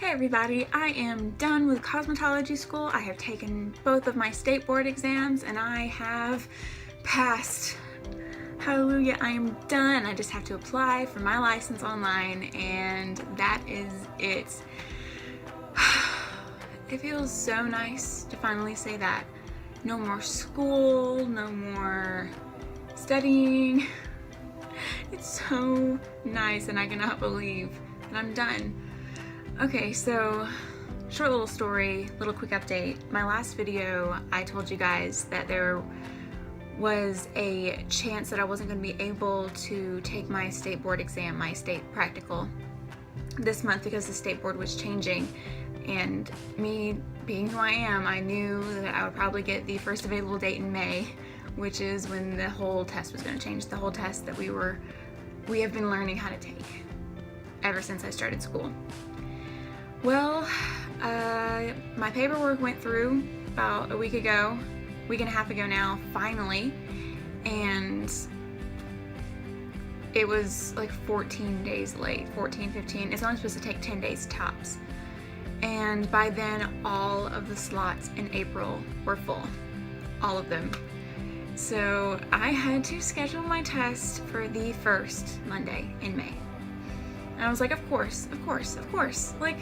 Hey everybody, I am done with cosmetology school. I have taken both of my state board exams and I have passed. Hallelujah, I am done. I just have to apply for my license online and that is it. It feels so nice to finally say that. No more school, no more studying. It's so nice and I cannot believe that I'm done. Okay, so short little story, little quick update. My last video, I told you guys that there was a chance that I wasn't going to be able to take my state board exam, my state practical, this month because the state board was changing. And me being who I am, I knew that I would probably get the first available date in May, which is when the whole test was going to change, the whole test that we have been learning how to take ever since I started school. Well, my paperwork went through about a week and a half ago now, finally, and it was like 14 days late, 14, 15. It's only supposed to take 10 days tops. And by then, all of the slots in April were full, all of them. So I had to schedule my test for the first Monday in May. And I was like, of course. Like,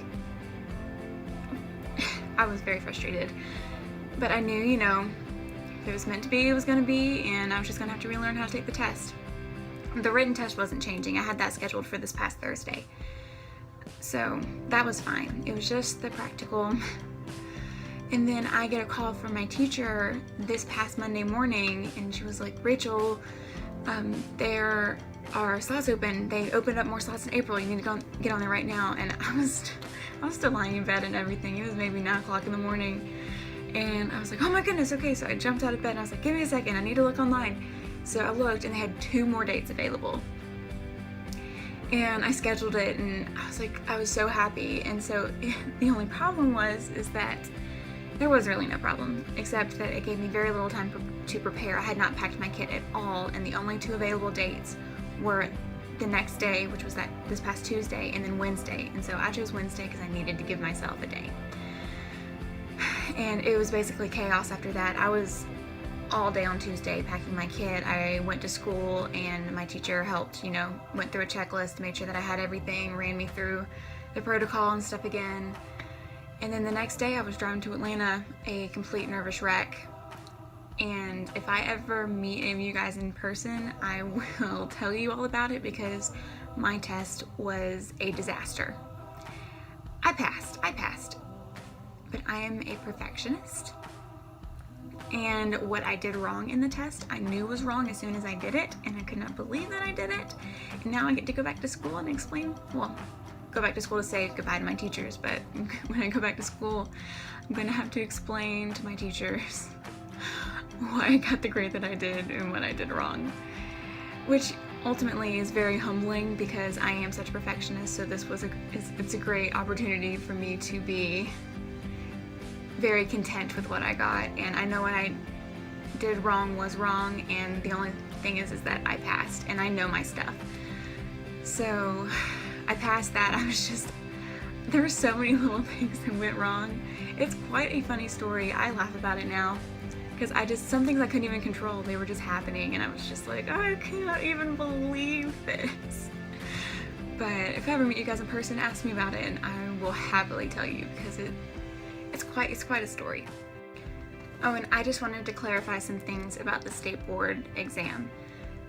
I was very frustrated, but I knew, you know, if it was meant to be, it was going to be, and I was just going to have to relearn how to take the test. The written test wasn't changing. I had that scheduled for this past Thursday. So that was fine. It was just the practical. And then I get a call from my teacher this past Monday morning, and she was like, Rachel, there are slots open. They opened up more slots in April. You need to go get on there right now. And I was still lying in bed and everything. It was maybe 9 o'clock in the morning. And I was like, oh my goodness, okay. So I jumped out of bed and I was like, give me a second. I need to look online. So I looked and they had 2 more dates available. And I scheduled it and I was so happy. And so the only problem is that there was really no problem, except that it gave me very little time to prepare. I had not packed my kit at all, and the only 2 available dates were the next day, which was this past Tuesday, and then Wednesday. And so I chose Wednesday because I needed to give myself a day. And it was basically chaos after that. I was all day on Tuesday packing my kit. I went to school and my teacher helped, you know, went through a checklist, made sure that I had everything, ran me through the protocol and stuff again. And then the next day I was driving to Atlanta, a complete nervous wreck. And if I ever meet any of you guys in person, I will tell you all about it because my test was a disaster. I passed, but I am a perfectionist. And what I did wrong in the test, I knew was wrong as soon as I did it, and I could not believe that I did it. And now I get to go back to school and explain, well, go back to school to say goodbye to my teachers, but when I go back to school, I'm going to have to explain to my teachers why I got the grade that I did and what I did wrong, which ultimately is very humbling because I am such a perfectionist. So this was it's a great opportunity for me to be very content with what I got, and I know what I did wrong was wrong, and the only thing is that I passed and I know my stuff. So I passed that. There were so many little things that went wrong. It's quite a funny story. I laugh about it now because some things I couldn't even control. They were just happening and I was just like, I cannot even believe this. But if I ever meet you guys in person, ask me about it and I will happily tell you because it's quite a story. Oh, and I just wanted to clarify some things about the state board exam.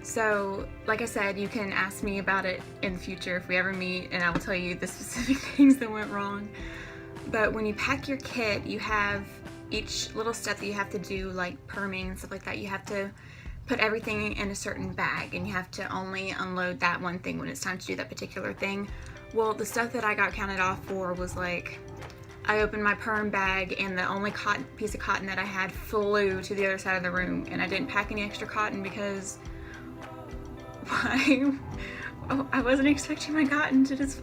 So, like I said, you can ask me about it in the future if we ever meet, and I will tell you the specific things that went wrong. But when you pack your kit, you have each little step that you have to do, like perming and stuff like that. You have to put everything in a certain bag, and you have to only unload that one thing when it's time to do that particular thing. Well, the stuff that I got counted off for was like, I opened my perm bag and the only piece of cotton that I had flew to the other side of the room, and I didn't pack any extra cotton because I wasn't expecting my cotton to just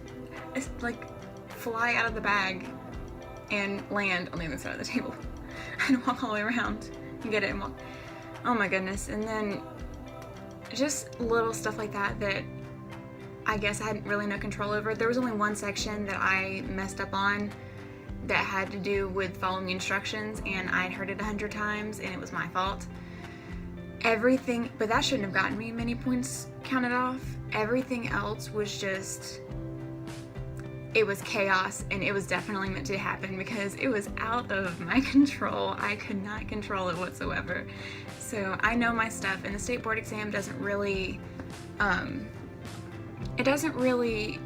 like fly out of the bag and land on the other side of the table. I had to walk all the way around and get it and walk. Oh my goodness. And then just little stuff like that I guess I had really no control over. There was only one section that I messed up on that had to do with following instructions, and I'd heard it 100 times and it was my fault. Everything, but that shouldn't have gotten me many points counted off. Everything else was just, it was chaos, and it was definitely meant to happen because it was out of my control. I could not control it whatsoever. So I know my stuff, and the state board exam doesn't really, it doesn't really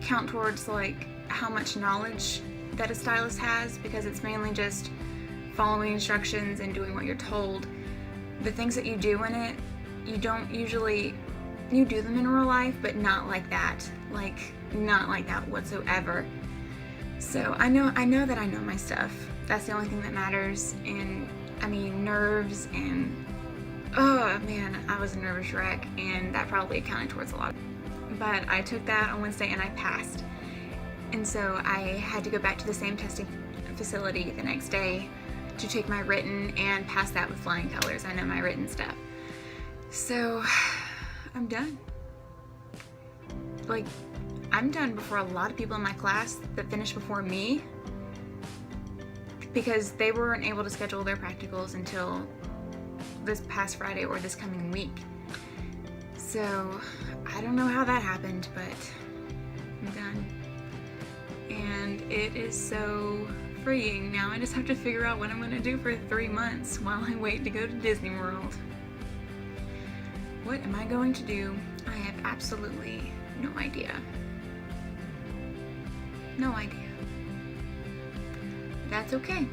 count towards like how much knowledge that a stylist has, because it's mainly just following instructions and doing what you're told. The things that you do in it, you don't usually, you do them in real life, but not like that, not like that whatsoever. So I know that I know my stuff. That's the only thing that matters. And I mean, nerves and, oh man, I was a nervous wreck, and that probably accounted towards a lot. But I took that on Wednesday and I passed. And so I had to go back to the same testing facility the next day to take my written and pass that with flying colors. I know my written stuff. So I'm done. Like, I'm done before a lot of people in my class that finished before me, because they weren't able to schedule their practicals until this past Friday or this coming week. So I don't know how that happened, but I'm done. And it is so freeing. Now I just have to figure out what I'm going to do for 3 months while I wait to go to Disney World. What am I going to do? I have absolutely no idea. No idea. That's okay.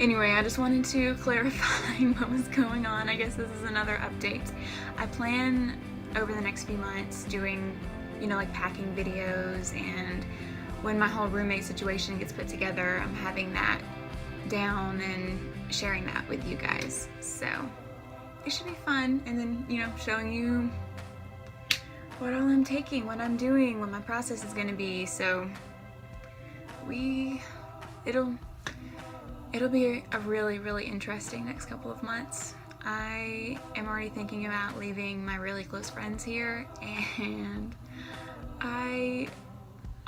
Anyway, I just wanted to clarify what was going on. I guess this is another update. I plan over the next few months doing, like packing videos, and when my whole roommate situation gets put together, I'm having that down and sharing that with you guys. So it should be fun, and then, showing you what all I'm taking, what I'm doing, what my process is going to be. So it'll be a really, really interesting next couple of months. I am already thinking about leaving my really close friends here, and I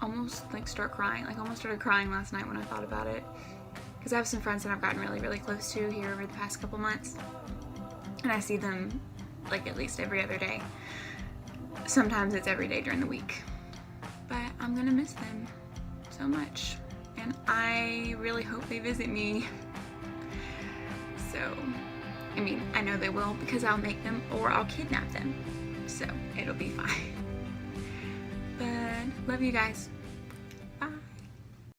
almost started crying last night when I thought about it, because I have some friends that I've gotten really, really close to here over the past couple months, and I see them at least every other day. Sometimes it's every day during the week, but I'm gonna miss them so much, and I really hope they visit me. So, I mean, I know they will, because I'll make them, or I'll kidnap them, so it'll be fine. But love you guys.